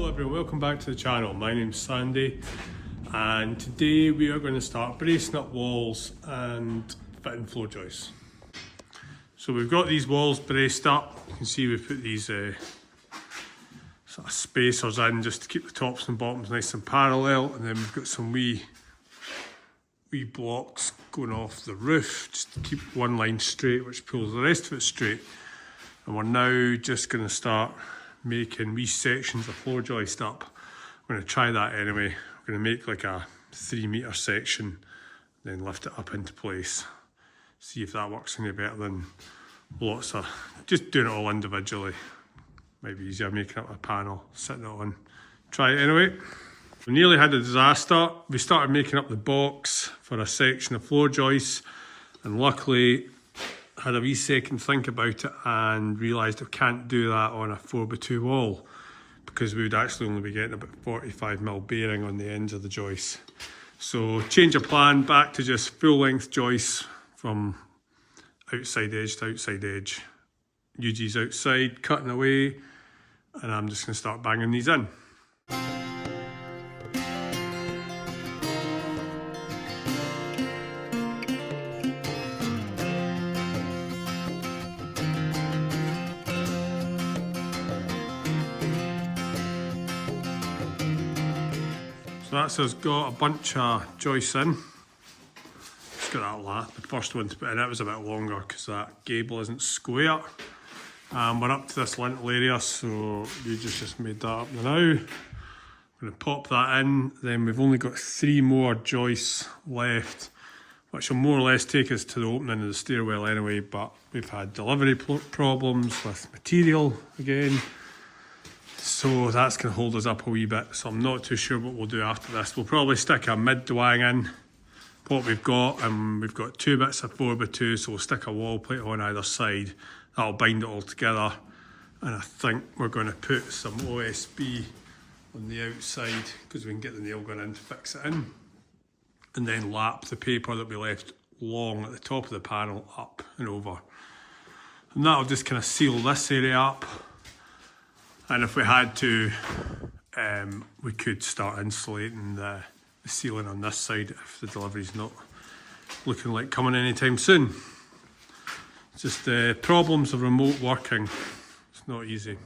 Hello everyone, welcome back to the channel. My name's Sandy and today we are going to start bracing up walls and fitting floor joists. So we've got these walls braced up. You can see we've put these sort of spacers in just to keep the tops and bottoms nice and parallel, and then we've got some wee blocks going off the roof just to keep one line straight, which pulls the rest of it straight. And we're now just going to start making wee sections of floor joist up. I'm going to try that anyway. We're going to make like a 3 metre section, then lift it up into place. See if that works any better than lots of just doing it all individually. Might be easier making up a panel, sitting it on. Try it anyway. We nearly had a disaster. We started making up the box for a section of floor joists, and luckily had a wee second think about it and realised I can't do that on a 4x2 wall because we would actually only be getting about 45mm bearing on the ends of the joists. So change of plan, back to just full length joists from outside edge to outside edge. UG's outside, cutting away, and I'm just going to start banging these in. So that's us got a bunch of joists in. Just got that the first one to put in. It was a bit longer because that gable isn't square. We're up to this lintel area, so we just made that up now. I'm going to pop that in. Then we've only got 3 more joists left, which will more or less take us to the opening of the stairwell anyway, but we've had delivery problems with material again. So that's going to hold us up a wee bit, so I'm not too sure what we'll do after this. We'll probably stick a mid-dwang in, what we've got, and we've got 2 bits of 4x2, so we'll stick a wall plate on either side. That'll bind it all together, and I think we're going to put some OSB on the outside because we can get the nail gun in to fix it in, and then lap the paper that we left long at the top of the panel up and over. And that'll just kind of seal this area up. And if we had to, we could start insulating the ceiling on this side if the delivery's not looking like coming anytime soon. Just the problems of remote working. It's not easy.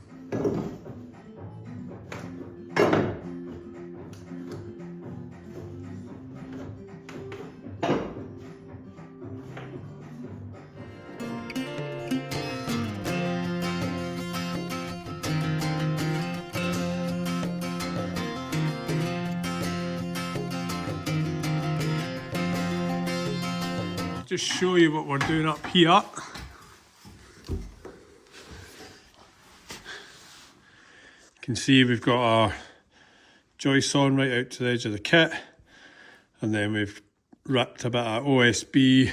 Just show you what we're doing up here. You can see we've got our joists on right out to the edge of the kit, and then we've wrapped a bit of OSB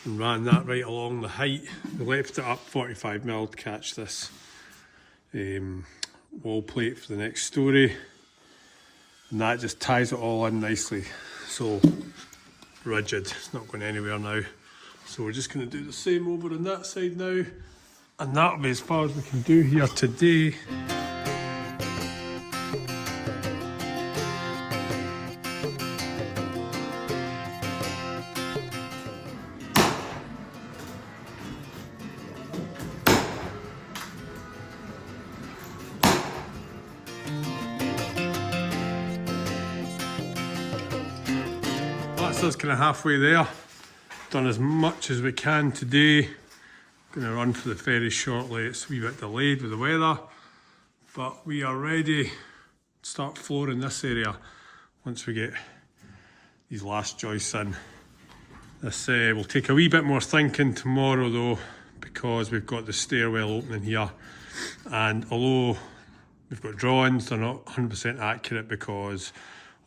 and ran that right along the height. We left it up 45mm to catch this wall plate for the next story, and that just ties it all in nicely. So rigid, it's not going anywhere now. So we're just going to do the same over on that side now, and that'll be as far as we can do here today. That's us kind of halfway there. Done as much as we can today. Going to run for the ferry shortly. It's a wee bit delayed with the weather, but we are ready to start flooring this area once we get these last joists in. This will take a wee bit more thinking tomorrow though, because we've got the stairwell opening here, and although we've got drawings, they're not 100% accurate because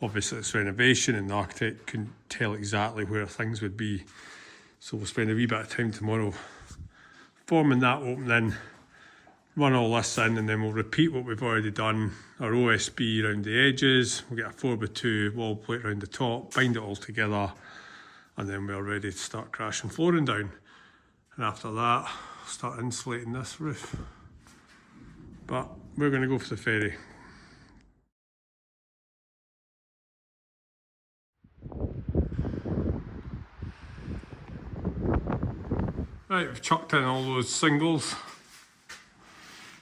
obviously it's renovation and the architect couldn't tell exactly where things would be. So we'll spend a wee bit of time tomorrow forming that opening, run all this in, and then we'll repeat what we've already done. Our OSB around the edges, we'll get a 4x2 wall plate around the top, bind it all together, and then we're ready to start crashing flooring down. And after that, start insulating this roof. But we're going to go for the ferry. Right, we've chucked in all those singles.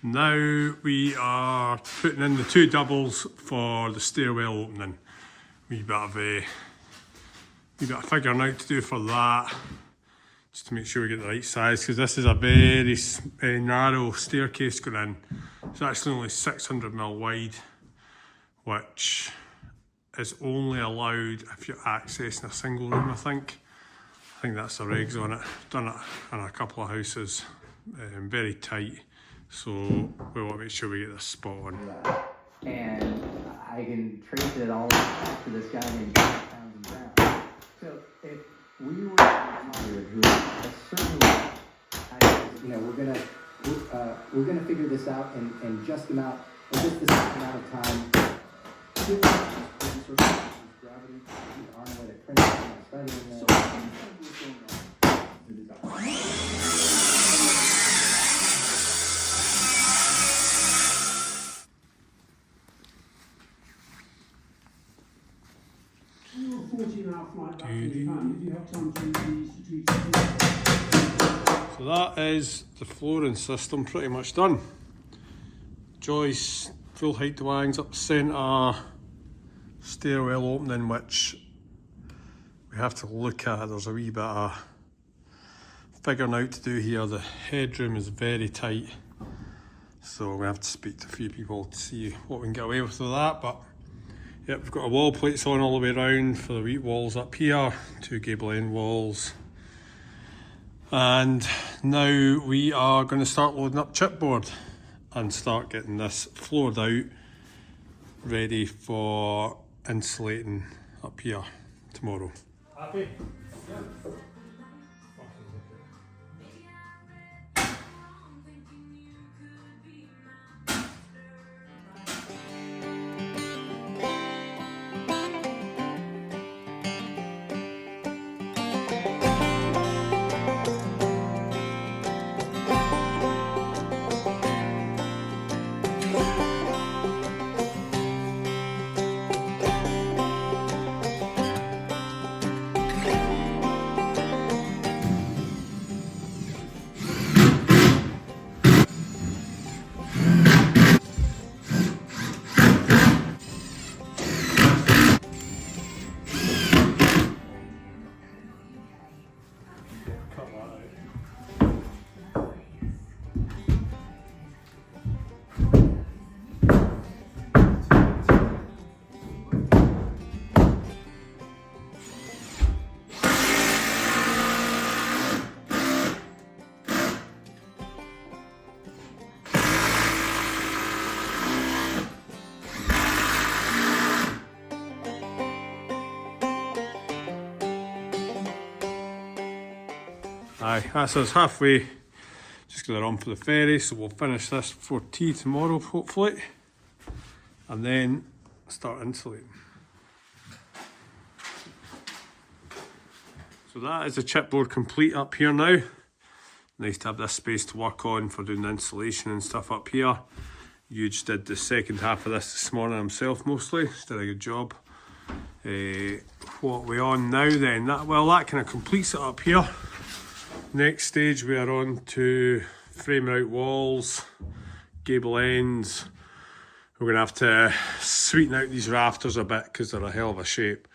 Now we are putting in the 2 doubles for the stairwell opening. Wee bit of figuring out to do for that, just to make sure we get the right size, because this is a very narrow staircase going in. It's actually only 600mm wide, which is only allowed if you're accessing a single room, I think. I think that's the regs on it. Done it in a couple of houses, very tight. So we want to make sure we get this spot on. And I can trace it all back to this guy named Townsend Brown. So if we were who a certain we're gonna figure this out in just this amount of time. Gravity, armored printing, So that is the flooring system pretty much done. Joists, full height dwangs up the centre, stairwell opening, which we have to look at. There's a wee bit of figuring out to do here. The headroom is very tight, so we're going to have to speak to a few people to see what we can get away with that. But yep, we've got our wall plates on all the way around for the wheat walls up here, 2 gable end walls. And now we are going to start loading up chipboard and start getting this floored out, ready for insulating up here tomorrow. Happy? Yeah. Aye, that's us halfway. Just going to run for the ferry, so we'll finish this before tea tomorrow, hopefully, and then start insulating. So that is the chipboard complete up here now. Nice to have this space to work on for doing the insulation and stuff up here. Huge did the second half of this morning himself mostly. He's did a good job. What we're on now then, that kind of completes it up here. Next stage we are on to framing out walls, gable ends. We're going to have to sweeten out these rafters a bit because they're a hell of a shape.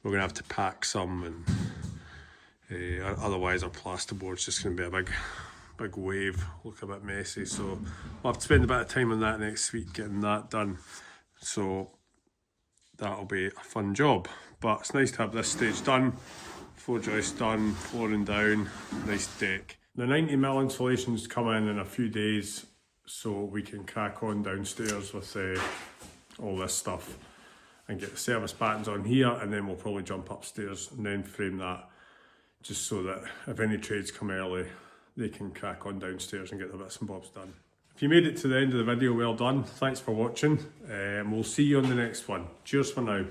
We're going to have to pack some, and otherwise our plasterboard's just going to be a big wave, look a bit messy. So we'll have to spend a bit of time on that next week getting that done. So that'll be a fun job. But it's nice to have this stage done. 4 joists done, flooring down, nice deck. The 90mm insulation's come in a few days, so we can crack on downstairs with all this stuff and get the service patterns on here, and then we'll probably jump upstairs and then frame that, just so that if any trades come early, they can crack on downstairs and get the bits and bobs done. If you made it to the end of the video, well done. Thanks for watching. We'll see you on the next one. Cheers for now.